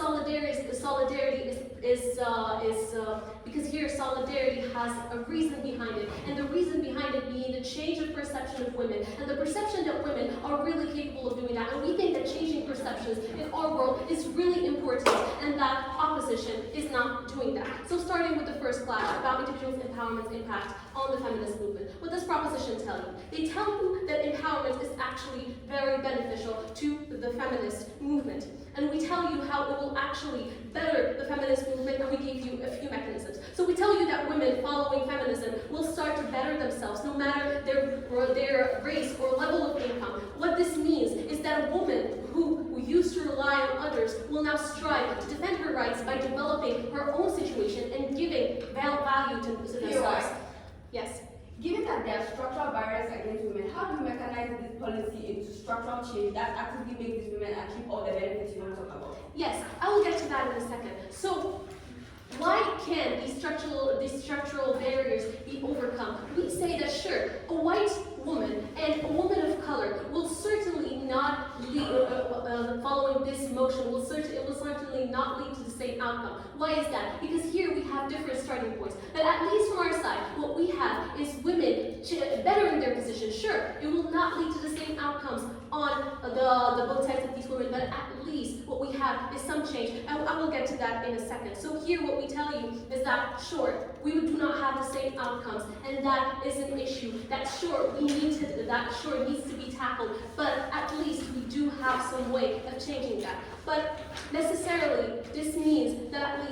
solidarity has a reason behind it, and the reason behind it being the change of perception of women, and the perception that women are really capable of doing that. And we think that changing perceptions in our world is really important, and that opposition is not doing that. So starting with the first class about individual empowerment's impact on the feminist movement, what does proposition tell you? They tell you that empowerment is actually very beneficial to the feminist movement. And we tell you how it will actually better the feminist movement, and we give you a few mechanisms. So we tell you that women following feminism will start to better themselves no matter their race or level of income. What this means is that a woman who used to rely on others will now strive to defend her rights by developing her own situation and giving value to themselves. Yes. Given that there are structural barriers against women, how do you mechanize this policy into structural change that actively makes these women achieve all the benefits you want to talk about? Yes, I will get to that in a second. So, why can these structural barriers be overcome? We say that sure, a white woman and a woman of color will certainly not lead, following this motion, it will certainly not lead to the same outcome. Why is that? Because here we have different starting points. But at least from our side, what what we have is women bettering their position. Sure, it will not lead to the same outcomes on the both sides of these women, but at least what we have is some change. I will get to that in a second. So here what we tell you is that, sure, we do not have the same outcomes, and that is an issue. That sure, needs to be tackled, but at least we do have some way of changing that. But necessarily this means that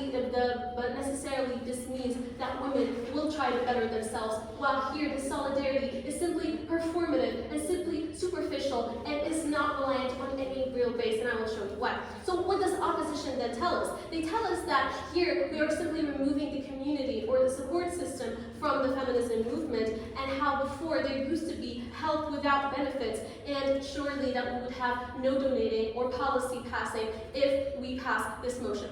women will try to better themselves, while here the solidarity is simply performative and simply superficial and is not reliant on any real base, and I will show you why. So what does opposition then tell us? They tell us that here we are simply removing the community or the support system from the feminism movement, and how before there used to be help without benefits, and surely that we would have no donating or policy passing if we pass this motion.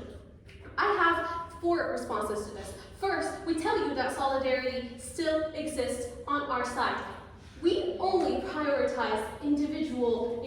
I have 4 responses to this. First, we tell you that solidarity still exists on our side. We only prioritize individual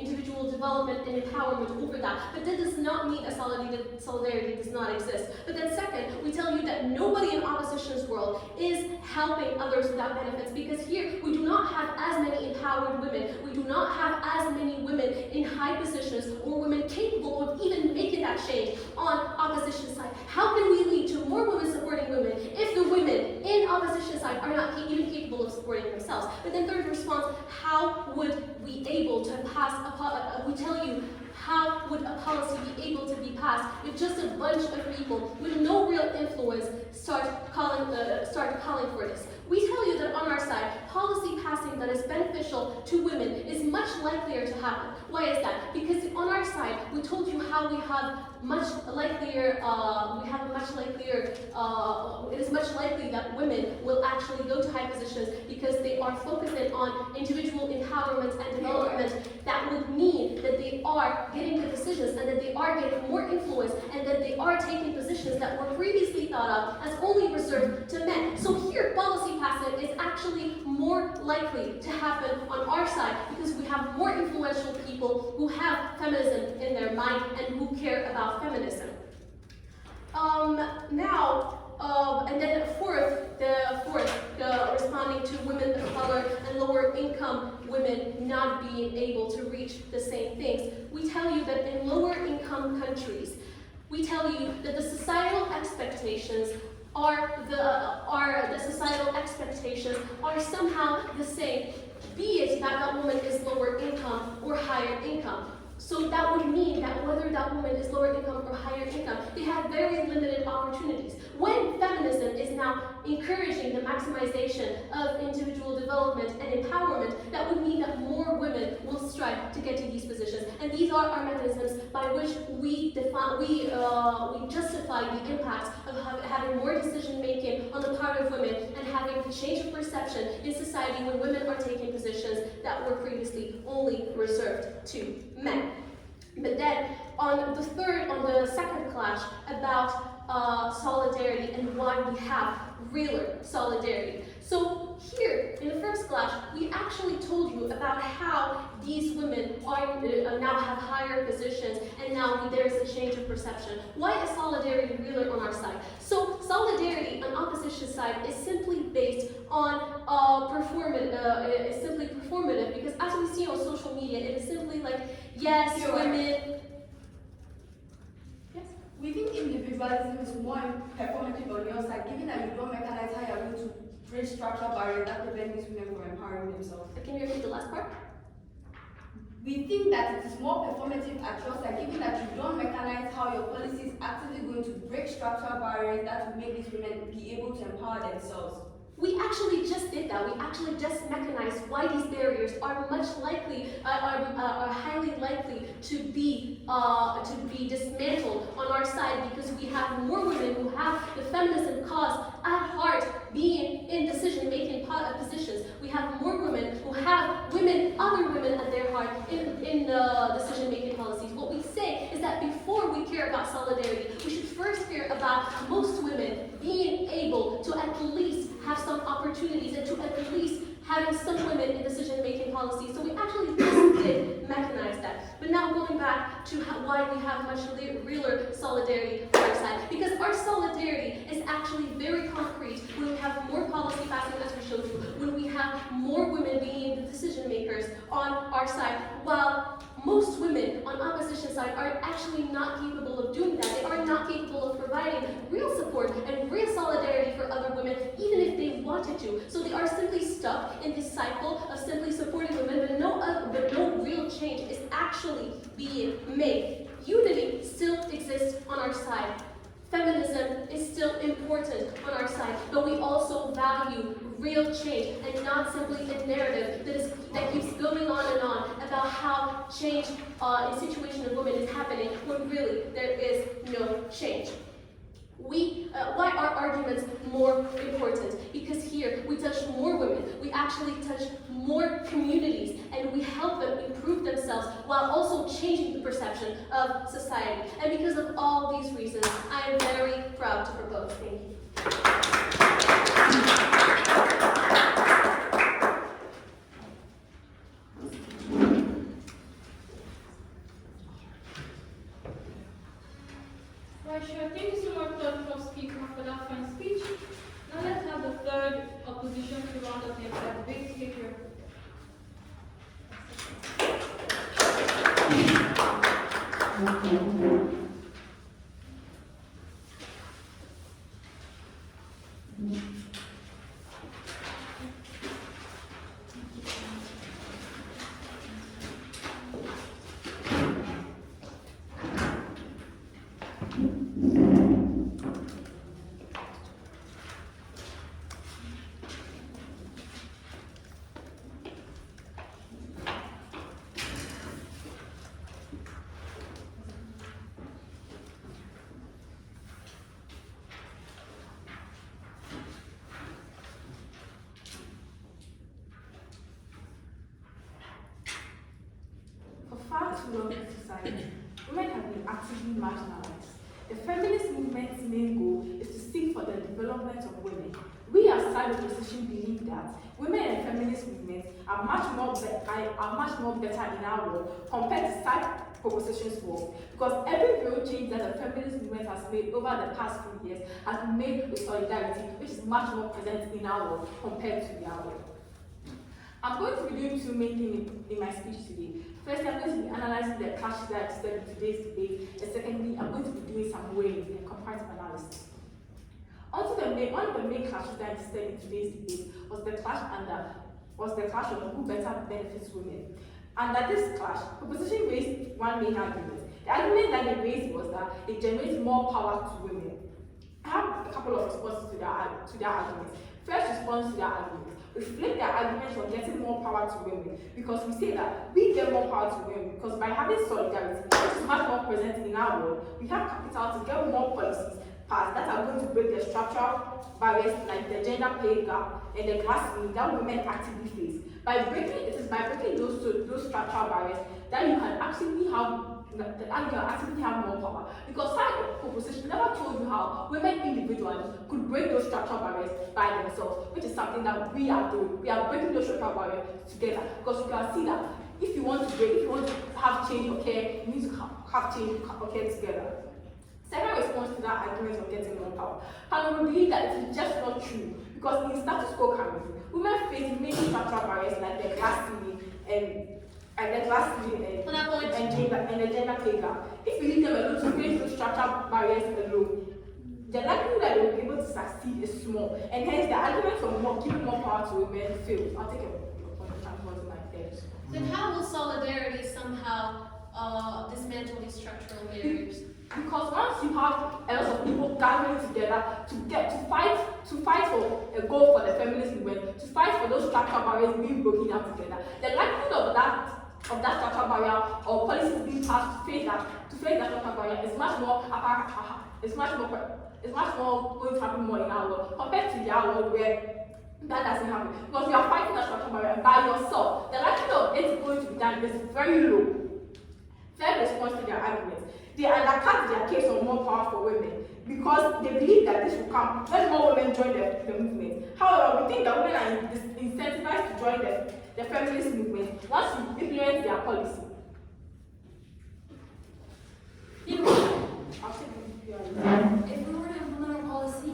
development and empowerment over that, but that does not mean that solidarity does not exist. But then second, we tell you that nobody in opposition's world is helping others without benefits, because here we do not have as many empowered women, we do not have as many women in high positions or women capable of even making that change on opposition side. How can we lead to more women supporting women if the women in opposition side are not even capable of supporting themselves? But then third response, how would we able to pass we tell you, how would a policy be able to be passed if just a bunch of people with no real influence start calling for this? We tell you that on our side, policy passing that is beneficial to women is much likelier to happen. Why is that? Because on our side, we told you how we have much likelier, it is much likely that women will actually go to high positions because they are focusing on individual empowerment and development. That would mean that they are getting the decisions and that they are getting more influence and that they are taking positions that were previously thought of as only reserved to men. So here, policy passing is actually more likely to happen on our side because we have more influential people who have feminism in their mind and who care about feminism. And then responding to women of color and lower income women not being able to reach the same things. We tell you that in lower income countries, we tell you that the societal expectations are somehow the same, be it that woman is lower income or higher income. So that would mean that whether that woman is lower income or higher income, they have very limited opportunities. When feminism is now encouraging the maximization of individual development and empowerment, that would mean that more women will strive to get to these positions. And these are our mechanisms by which we justify the impacts of having more decision making on the part of women and having the change of perception in society when women are taking positions that were previously only reserved to men. But then on the second clash about solidarity and why we have realer solidarity. So here in the first clash, we actually told you about how these women are now have higher positions and now there's a change of perception. Why is solidarity realer on our side? So solidarity on opposition side is simply based on performative because as we see on social media, it is simply like, yes, women. Yes. We think individualism is more performative on your side, given that you don't mechanize how you're going to bridge structural barriers that prevent these women from empowering themselves. Can you repeat the last part? We think that it is more performative at your side, given that you don't mechanize how your policy is actively going to break structural barriers that will make these women be able to empower themselves. We actually just did that. We actually just mechanized why these barriers are highly likely to be dismantled on our side because we have more women who have the feminism cause at heart being in decision-making positions. We have more women who have other women at their heart in decision-making policies. What we say is that before we care about solidarity, we should first care about most women being able to at least have some opportunities and to at least having some women in decision-making policies. So we actually just did mechanize that. But now going back to why we have much realer solidarity on our side. Because our solidarity is actually very concrete when we have more policy passing as our side, while most women on opposition side are actually not capable of doing that. They are not capable of providing real support and real solidarity for other women, even if they wanted to. So they are simply stuck in this cycle of simply supporting women, but no real change is actually being made. Unity still exists on our side. Feminism is still important on our side, but we also value real change and not simply a narrative that keeps going on and on about how change in situation of women is happening when really there is no change. Why are arguments more important? Because here we touch more women, we actually touch more communities, and we help them improve themselves while also changing the perception of society. And because of all these reasons, I am very proud to propose. Thank you. Right, sure. Thank you so much, Dr. Speaker, for that fine speech. Now let's have the third opposition to round up the entire debate. Take your For far too long in society, women have been actively marginalized. The feminist movement's main goal is to seek for the development of women. We as side opposition believe that women and feminist movements are much more better in our world compared to side proposition's world, because every real change that the feminist movement has made over the past few years has been made with solidarity, which is much more present in our world compared to their world. I'm going to be doing two main things in my speech today. First, I'm going to be analyzing the clashes that existed in today's debate, and secondly, I'm going to be doing some weighing and comparative analysis. One of the main clashes that existed in today's debate was the clash of who better benefits women. And at this clash, proposition raised one main argument. The argument that they raised was that it generates more power to women. I have a couple of responses to their argument. First response to their argument. We flip their argument for getting more power to women, because we say that we get more power to women because by having solidarity, which is much more present in our world, we have capital to get more policies passed that are going to break the structural barriers like the gender pay gap and the class ceiling that women actively face. By breaking those structural barriers that you can actually have more power. Because side proposition never told you how women individually could break those structural barriers by themselves, which is something that we are doing. We are breaking those structural barriers together, because you can see that if you want to have change occur, you need to have change occur together. Second response to that argument of getting more power. And we believe that it is just not true, because in status quo Cameroon, women face many structural barriers like the class ceiling and the gender pay gap. If we leave them alone to face those structural barriers alone, the likelihood that they will be able to succeed is small, and hence the argument for giving more power to women fails. I'll take a point of time to my third. Then how will solidarity somehow dismantle these structural barriers? Because once you have a lot of people gathering together to fight for a goal for the feminist movement, to fight for those structural barriers being broken down together, the likelihood of that structural barrier or policies being passed to face that structural barrier is much more going to happen more in our world compared to their world where that doesn't happen. Because you are fighting that structural barrier by yourself. The likelihood of it going to be done is very low. Third response to their argument. They undercut their case on more power for women because they believe that this will come when more women join the movement. However, we think that women are incentivized to join the feminist movement once you implement their policy. If we were to implement our policy,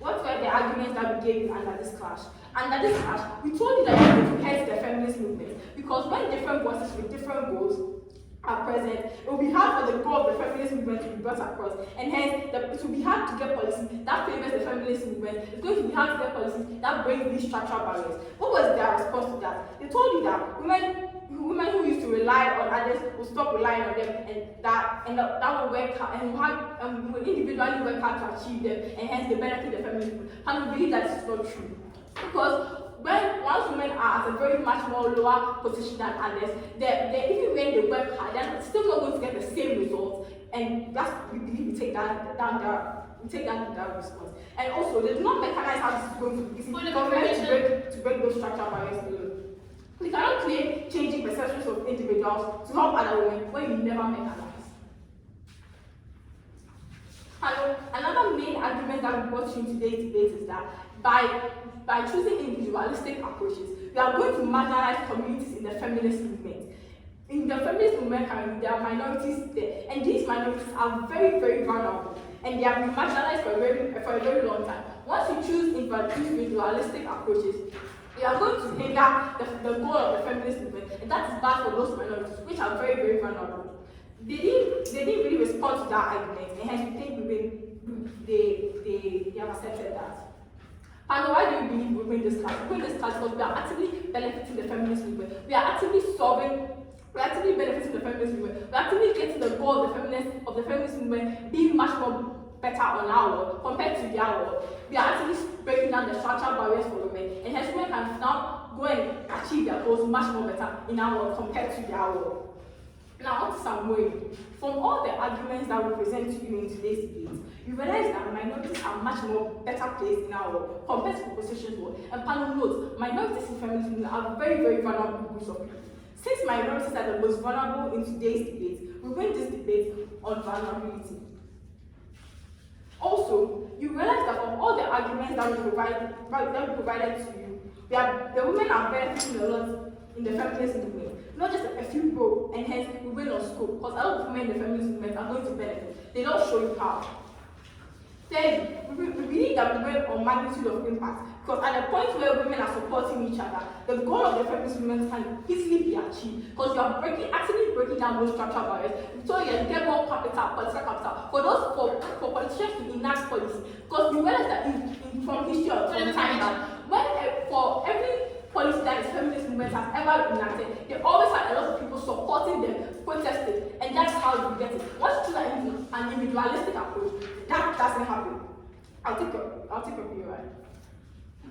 What were their arguments that we gave you under this clash. Under this clash, we told you that we need to hurt the feminist movement because when different voices with different goals are present, it will be hard for the goal of the feminist movement to be brought across, and hence it will be hard to get policies that favors the feminist movement. It's going to be hard to get policies that break these structural barriers. What was their response to that? They told you that women who used to rely on others will stop relying on them, and that will work hard and will individually work hard to achieve them, and hence they benefit the feminist movement. And we believe that this is not true, because once women are at a very much more lower position than others, even when they work hard, they're still not going to get the same results, and that's we believe we take that down that response. And also, they do not mechanize how this is going to be to break those structural barriers alone. We cannot claim changing perceptions of individuals to help other women when you never mechanize. And another main argument that we brought in today's debate is that by choosing individualistic approaches, we are going to marginalize communities in the feminist movement. In the feminist movement currently, there are minorities there, and these minorities are very, very vulnerable, and they have been marginalized for a very long time. Once you choose individualistic approaches, you are going to hinder the goal of the feminist movement, and that is bad for those minorities, which are very, very vulnerable. They didn't really respond to that argument, and hence we think they have accepted that. And why do you believe we win this class? We win this class because we are actively benefiting the feminist movement. We are actively benefiting the feminist movement. We are actively getting the goal of the feminist movement being much more better on our world compared to their world. We are actually breaking down the structural barriers for women, and hence women can now go and achieve their goals much more better in our world compared to their world. Now, on to some way. From all the arguments that we present to you in today's debate, you realize that minorities are much more better placed in our world compared to propositions world. And panel notes, minorities in feminism are very, very vulnerable groups of people. Since minorities are the most vulnerable in today's debate, we win this debate on vulnerability. Also, you realize that from all the arguments that we provided to you, the women are benefiting a lot in the feminist movement. Not just a few people, and hence we win on scope, because a lot of women in the feminist movement are going to benefit. They don't show you how. Thirdly, we believe that we win on magnitude of impact, because at the point where women are supporting each other, the goal of the feminist movement can easily be achieved, because you are actively breaking down those structural barriers. So you get more political capital, for politicians to enact policy, because you realize that from history of time that for every policy that the feminist movement has ever enacted, they always had a lot of people supporting them, protesting, and that's how you get it. Once you choose an individualistic approach, that doesn't happen. I'll take your view, right?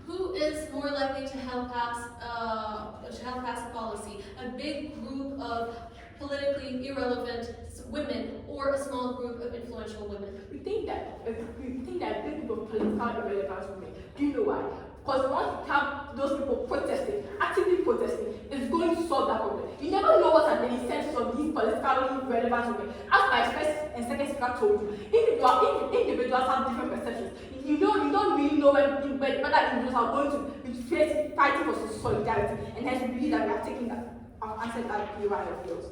Who is more likely to help pass a policy? A big group of politically irrelevant women or a small group of influential women? We think that a big group of political irrelevant women. Do you know why? Because once you have those people actively protesting, it's going to solve that problem. You never know what are the incentives of these politically relevant women. As my first and second speaker told you, individuals have different perceptions. You don't really know whether individuals are going to be fighting for solidarity, and hence we believe that we are taking that, answered that PY of yours.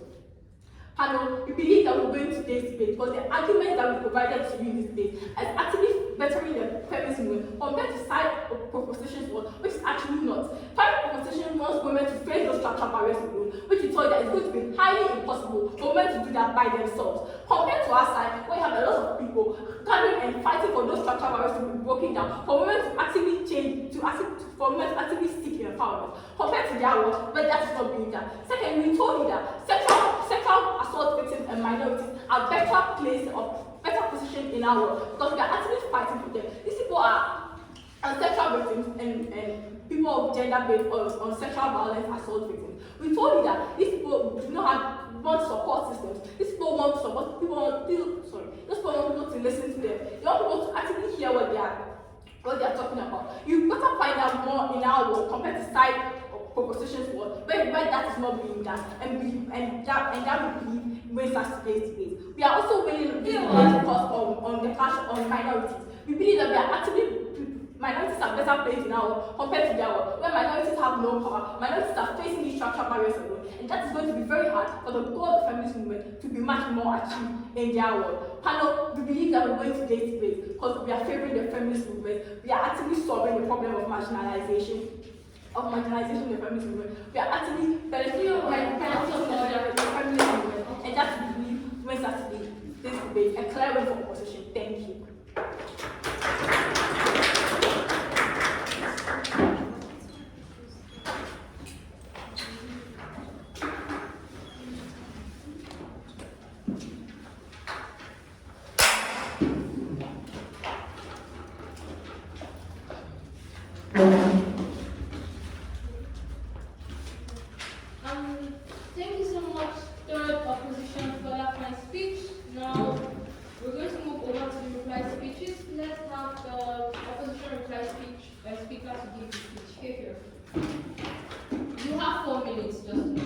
Panel, we believe that we're going to today's debate because the arguments that we provided to you in this debate is actually bettering the feminist movement compared to side of propositions one, which is actually not. Five propositions wants women to face those structural barriers alone, which we told that it's going to be highly impossible for women to do that by themselves. Compared to our side, where you have a lot of people gathering and fighting for those structural barriers to be broken down, for women to actively change, for women to actively seek empowerment. Compared to their world, where that is not being done. Second, we told you that sexual assault victims and minorities are better positioned in our world because we are actually fighting for them. These people are sexual victims and people of gender-based or sexual violence assault victims. We told you that these people do not want support systems. These people want support. These people want people to listen to them. They want people to actually hear what they are talking about. You better find out more in our world compared to side propositions world where that is not being done, and that we believe wins us today's debate. We are also winning because on the clash on minorities. We believe that we are actively minorities are better placed in our world compared to their world, where minorities have no power. Minorities are facing these structural barriers alone. And that is going to be very hard for the goal of the feminist movement to be much more achieved in their world. Panel, we believe that we're going to get debate because we are favoring the feminist movement. We are actively solving the problem of marginalization in the feminist movement. We are actively benefiting from the feminist movement. And that's what we believe wins us this debate. A clear way for opposition. Thank you. Thank you so much, third opposition, for that my speech. Now, we're going to move over to the reply speeches. Let's have the opposition reply speaker to give the speech. Here. You have 4 minutes, just note.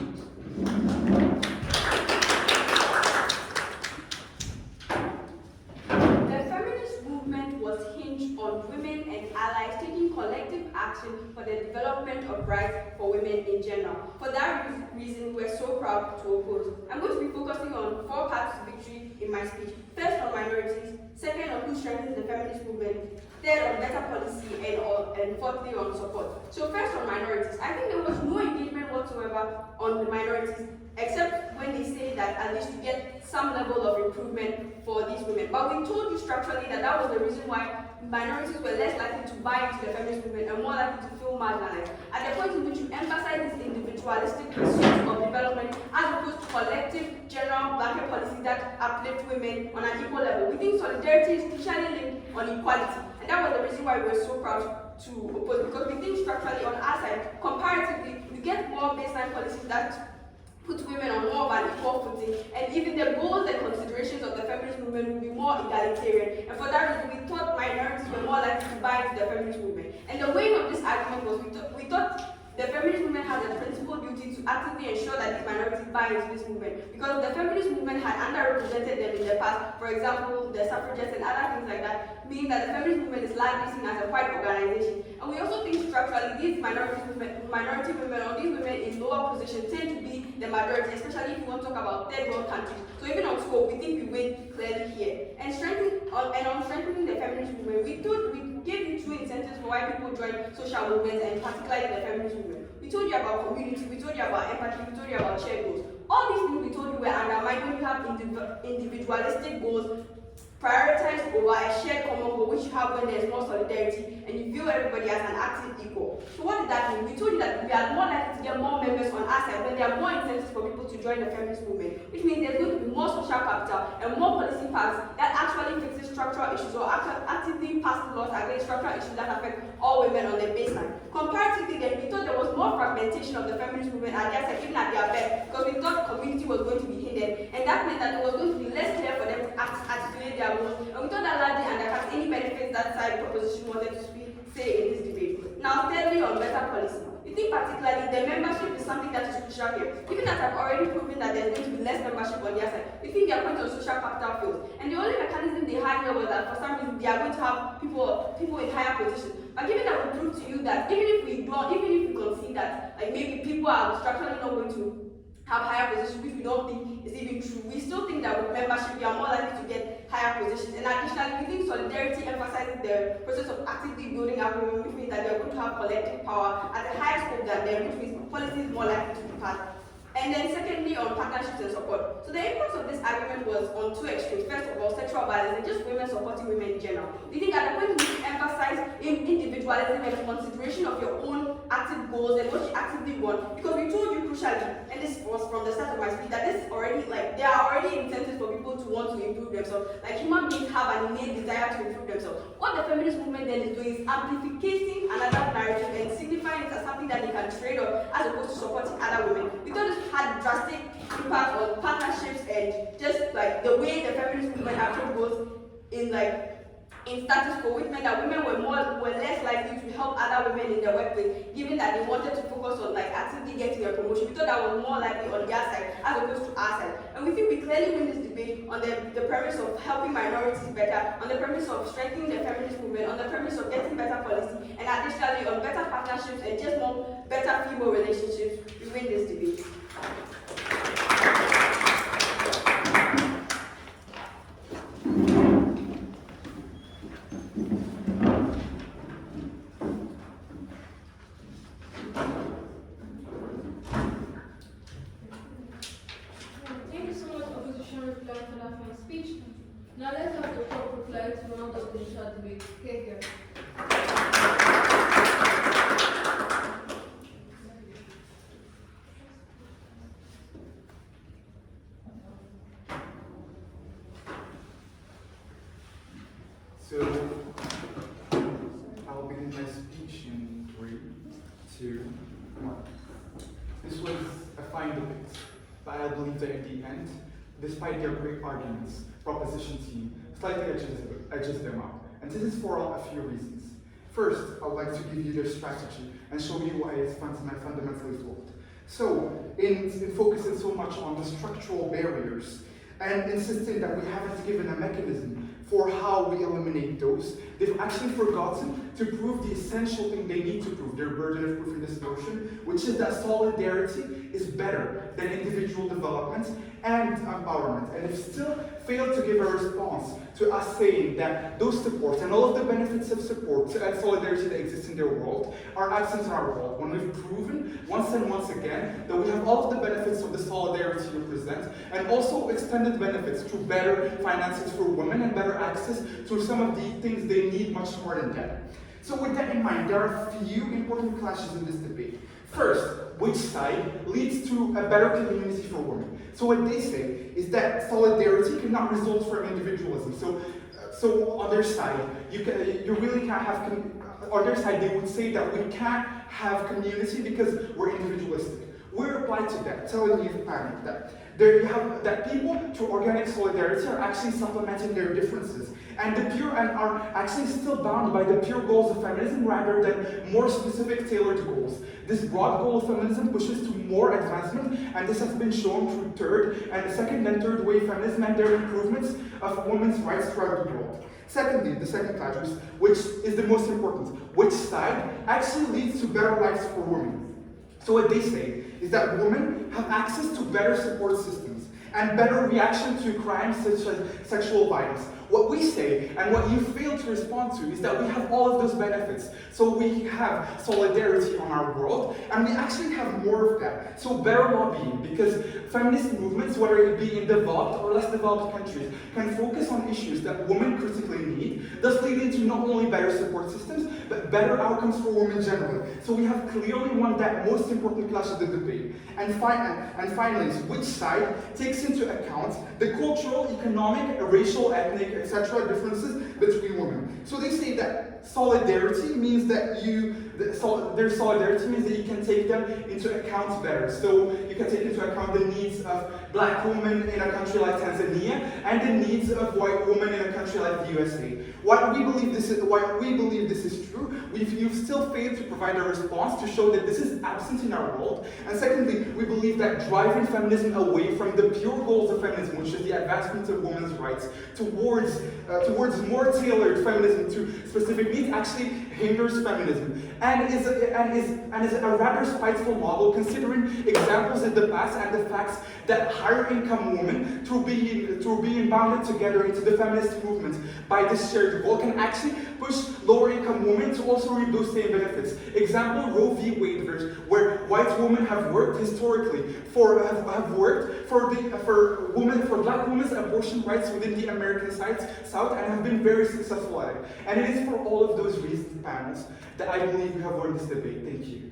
The feminist movement was hinged on women and allies taking collective action for the development of rights for women in general. For that reason, we're so proud to oppose. I'm going to be focusing on 4 paths to victory in my speech. First, on minorities. Second, on who strengthens the feminist movement. Third, on better policy. And fourthly, on support. So first, on minorities. I think there was no engagement whatsoever on the minorities, except when they say that at least to get some level of improvement for these women. But we told you structurally that that was the reason why minorities were less likely to buy into the feminist movement and more likely to feel marginalized. At the point in which you emphasize this individualistic pursuit of development as opposed to collective, general blanket policies that uplift women on an equal level. We think solidarity is crucially linked on equality. And that was the reason why we were so proud to oppose, because we think structurally on our side, comparatively, we get more baseline policies that put women on more of an equal footing, and even the goals and considerations of the feminist movement will be more egalitarian. And for that reason, we thought minorities were more likely to buy into the feminist movement. And the weight of this argument was we thought the feminist movement has a principal duty to actively ensure that these minorities buy into this movement, because the feminist movement had underrepresented them in the past. For example, the suffragettes and other things like that, meaning that the feminist movement is largely seen as a white organization. And we also think structurally these minority women or these women in lower positions tend to be the majority, especially if you want to talk about third world countries. So even on scope, we think we win clearly here. And on strengthening the feminist movement, we gave you 2 incentives for why people join social movements, and particularly the feminist movement. We told you about community, we told you about empathy, we told you about shared goals. All these things we told you were undermined when you have individualistic goals prioritized over a shared common goal, which you have when there's more solidarity and you view everybody as an active equal. So what did that mean? We told you that we are more likely to get more members on our side when there are more incentives for people to join the feminist movement, which means there's going to be more social capital and more policy paths that actually fixes structural issues or actively pass laws against structural issues that affect all women on their baseline. Comparatively, then, we thought there was more fragmentation of the feminist movement at their side, even at their best, because we thought community was going to be hindered, and that meant that it was going to be less clear for them to articulate their goals, and we thought that largely undercut any benefits that side proposition wanted to say in this debate. Now, thirdly, on better policy. We think particularly the membership is something that is crucial here. Even as I've already proven that there's going to be less membership on their side, we think their point of social capital fails. And the only mechanism they had here was that for some reason they are going to have people in higher positions. But given that we proved to you that even if we concede that like maybe people are structurally not going to have higher positions, which we don't think is even true, we still think that with membership we are more likely to get higher positions. And additionally, we think solidarity emphasizes the process of actively building up women, which means that they're going to have collective power at a higher scope than them, which means policy is more likely to be passed. And then secondly, on partnerships and support. So the impact of this argument was on 2 extremes. First of all, sexual violence and just women supporting women in general. We think at the point we emphasize individualism and consideration of your own active goals and what you actively want, because we told you crucially, and this was from the start of my speech, that this is already there are already incentives for people to want to improve themselves. Like human beings have an innate desire to improve themselves. What the feminist movement then is doing is amplifying another narrative and signifying it as something that they can trade on as opposed to supporting other women. We thought this had drastic impact on partnerships and just like the way the feminist movement actually goes in status quo, which meant that women were less likely to help other women in their workplace, given that they wanted to focus on actively getting a promotion. We thought that was more likely on their side as opposed to our side. And we think we clearly win this debate on the premise of helping minorities better, on the premise of strengthening the feminist movement, on the premise of getting better policy, and additionally on better partnerships and just more better female relationships. We win this debate. believe that in the end, despite their great arguments, proposition team slightly edges them out. And this is for a few reasons. First, I would like to give you their strategy and show you why it's fundamentally flawed. So, in focusing so much on the structural barriers and insisting that we haven't given a mechanism for how we eliminate those, they've actually forgotten to prove the essential thing they need to prove, their burden of proof in this notion, which is that solidarity is better than individual development and empowerment. And they've still failed to give a response to us saying that those supports and all of the benefits of support and solidarity that exist in their world are absent in our world, when we've proven once and once again that we have all of the benefits of the solidarity we present, and also extended benefits through better finances for women and better access to some of the things they need much more than that. So with that in mind, there are a few important clashes in this debate. First, which side leads to a better community for women? So what they say is that solidarity cannot result from individualism. So on their side, you really can't have, on their side they would say that we can't have community because we're individualistic. We reply to that, telling you that there you have that people through organic solidarity are actually supplementing their differences, and are actually still bound by the pure goals of feminism rather than more specific tailored goals. This broad goal of feminism pushes to more advancement, and this has been shown through second and third wave feminism and their improvements of women's rights throughout the world. Secondly, the second clash, which is the most important, which side actually leads to better lives for women. So what they say is that women have access to better support systems and better reaction to crimes such as sexual violence. What we say, and what you fail to respond to, is that we have all of those benefits. So we have solidarity on our world, and we actually have more of that. So better lobbying, because feminist movements, whether it be in developed or less developed countries, can focus on issues that women critically need, thus leading to not only better support systems, but better outcomes for women generally. So we have clearly won that most important clash of the debate. And finally, which side takes into account the cultural, economic, racial, ethnic, etc. differences between women. So they say that solidarity means that their solidarity means that you can take them into account better. So you can take into account the needs of black women in a country like Tanzania and the needs of white women in a country like the USA. Why we believe this is true, you've still failed to provide a response to show that this is absent in our world. And secondly, we believe that driving feminism away from the pure goals of feminism, which is the advancement of women's rights, towards more tailored feminism to specific needs, actually hinders feminism and is a rather spiteful model, considering examples in the past and the facts that higher income women, through being bounded together into the feminist movement by this shared goal, can actually push lower income women to also reap those same benefits. Example, Roe v. Wade, where white women have worked historically for black women's abortion rights within the American South and have been very successful at it. And it is for all of those reasons, panels, that I believe we have won this debate. Thank you.